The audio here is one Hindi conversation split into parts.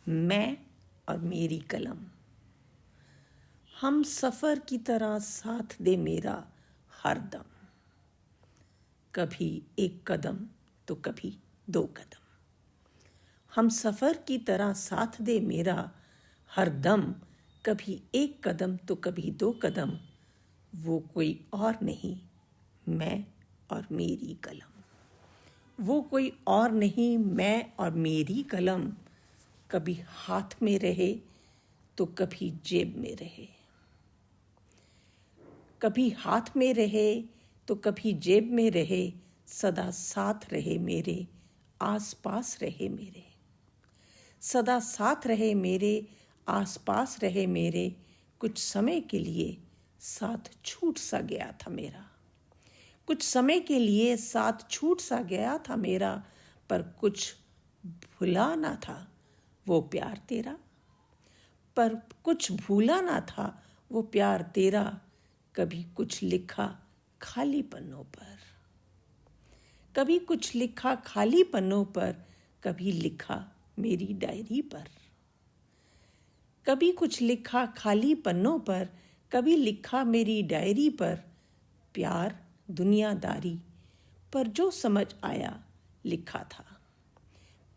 मैं और मेरी कलम। हम सफ़र की तरह साथ दे मेरा हर दम, कभी एक कदम तो कभी दो कदम। हम सफ़र की तरह साथ दे मेरा हर दम, कभी एक कदम तो कभी दो कदम। वो कोई और नहीं, मैं और मेरी कलम। वो कोई और नहीं, मैं और मेरी कलम। कभी हाथ में रहे तो कभी जेब में रहे, कभी हाथ में रहे तो कभी जेब में रहे। सदा साथ रहे मेरे, आस पास रहे मेरे। सदा साथ रहे मेरे, आस पास रहे मेरे। कुछ समय के लिए साथ छूट सा गया था मेरा, कुछ समय के लिए साथ छूट सा गया था मेरा। पर कुछ भुला ना था वो प्यार तेरा, पर कुछ भूला ना था वो प्यार तेरा। कभी कुछ लिखा खाली पन्नों पर, कभी कुछ लिखा खाली पन्नों पर। कभी लिखा मेरी डायरी पर, कभी कुछ लिखा खाली पन्नों पर। कभी लिखा मेरी डायरी पर। प्यार दुनियादारी पर जो समझ आया लिखा था,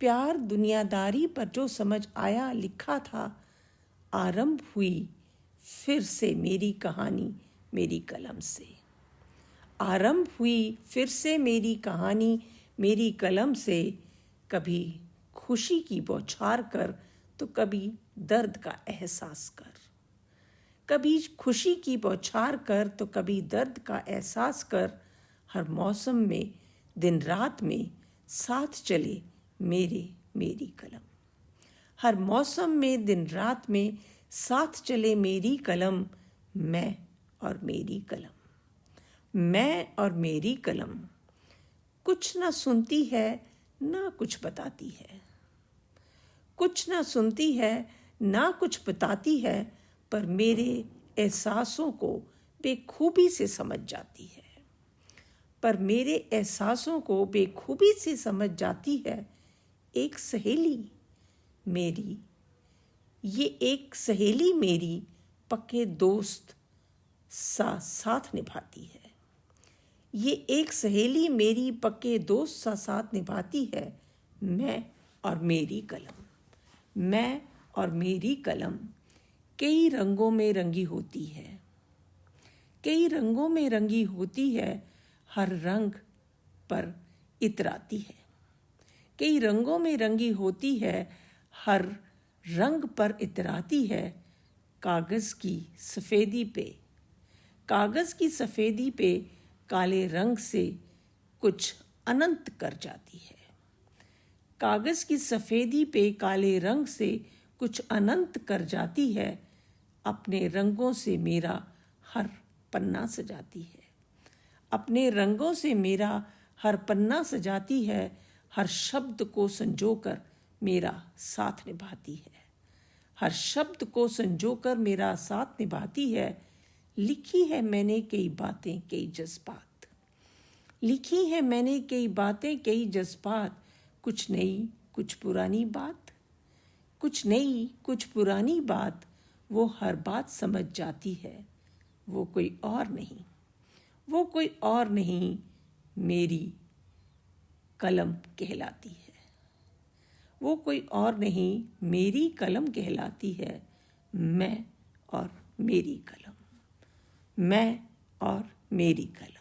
प्यार दुनियादारी पर जो समझ आया लिखा था। आरंभ हुई फिर से मेरी कहानी मेरी कलम से, आरंभ हुई फिर से मेरी कहानी मेरी कलम से। कभी खुशी की बौछार कर तो कभी दर्द का एहसास कर, कभी खुशी की बौछार कर तो कभी दर्द का एहसास कर। हर मौसम में दिन रात में साथ चले मेरे मेरी कलम, हर मौसम में दिन रात में साथ चले मेरी कलम। मैं और मेरी कलम, मैं और मेरी कलम। कुछ ना सुनती है ना कुछ बताती है, कुछ ना सुनती है ना कुछ बताती है। पर मेरे एहसासों को बेखूबी से समझ जाती है, पर मेरे एहसासों को बेखूबी से समझ जाती है। एक सहेली मेरी, ये एक सहेली मेरी पक्के दोस्त सा साथ निभाती है। ये एक सहेली मेरी पक्के दोस्त सा साथ निभाती है। मैं और मेरी कलम, मैं और मेरी कलम। कई रंगों में रंगी होती है, कई रंगों में रंगी होती है। हर रंग पर इतराती है, कई रंगों में रंगी होती है। हर रंग पर इतराती है। कागज़ की सफ़ेदी पे, कागज़ की सफ़ेदी पे काले रंग से कुछ अनंत कर जाती है। कागज़ की सफ़ेदी पे काले रंग से कुछ अनंत कर जाती है। अपने रंगों से मेरा हर पन्ना सजाती है, अपने रंगों से मेरा हर पन्ना सजाती है। हर शब्द को संजोकर मेरा साथ निभाती है, हर शब्द को संजोकर मेरा साथ निभाती है। लिखी है मैंने कई बातें कई जज्बात, लिखी है मैंने कई बातें कई जज्बात। कुछ नई कुछ पुरानी बात, कुछ नई कुछ पुरानी बात। वो हर बात समझ जाती है। वो कोई और नहीं, वो कोई और नहीं, मेरी कलम कहलाती है। वो कोई और नहीं, मेरी कलम कहलाती है। मैं और मेरी कलम, मैं और मेरी कलम।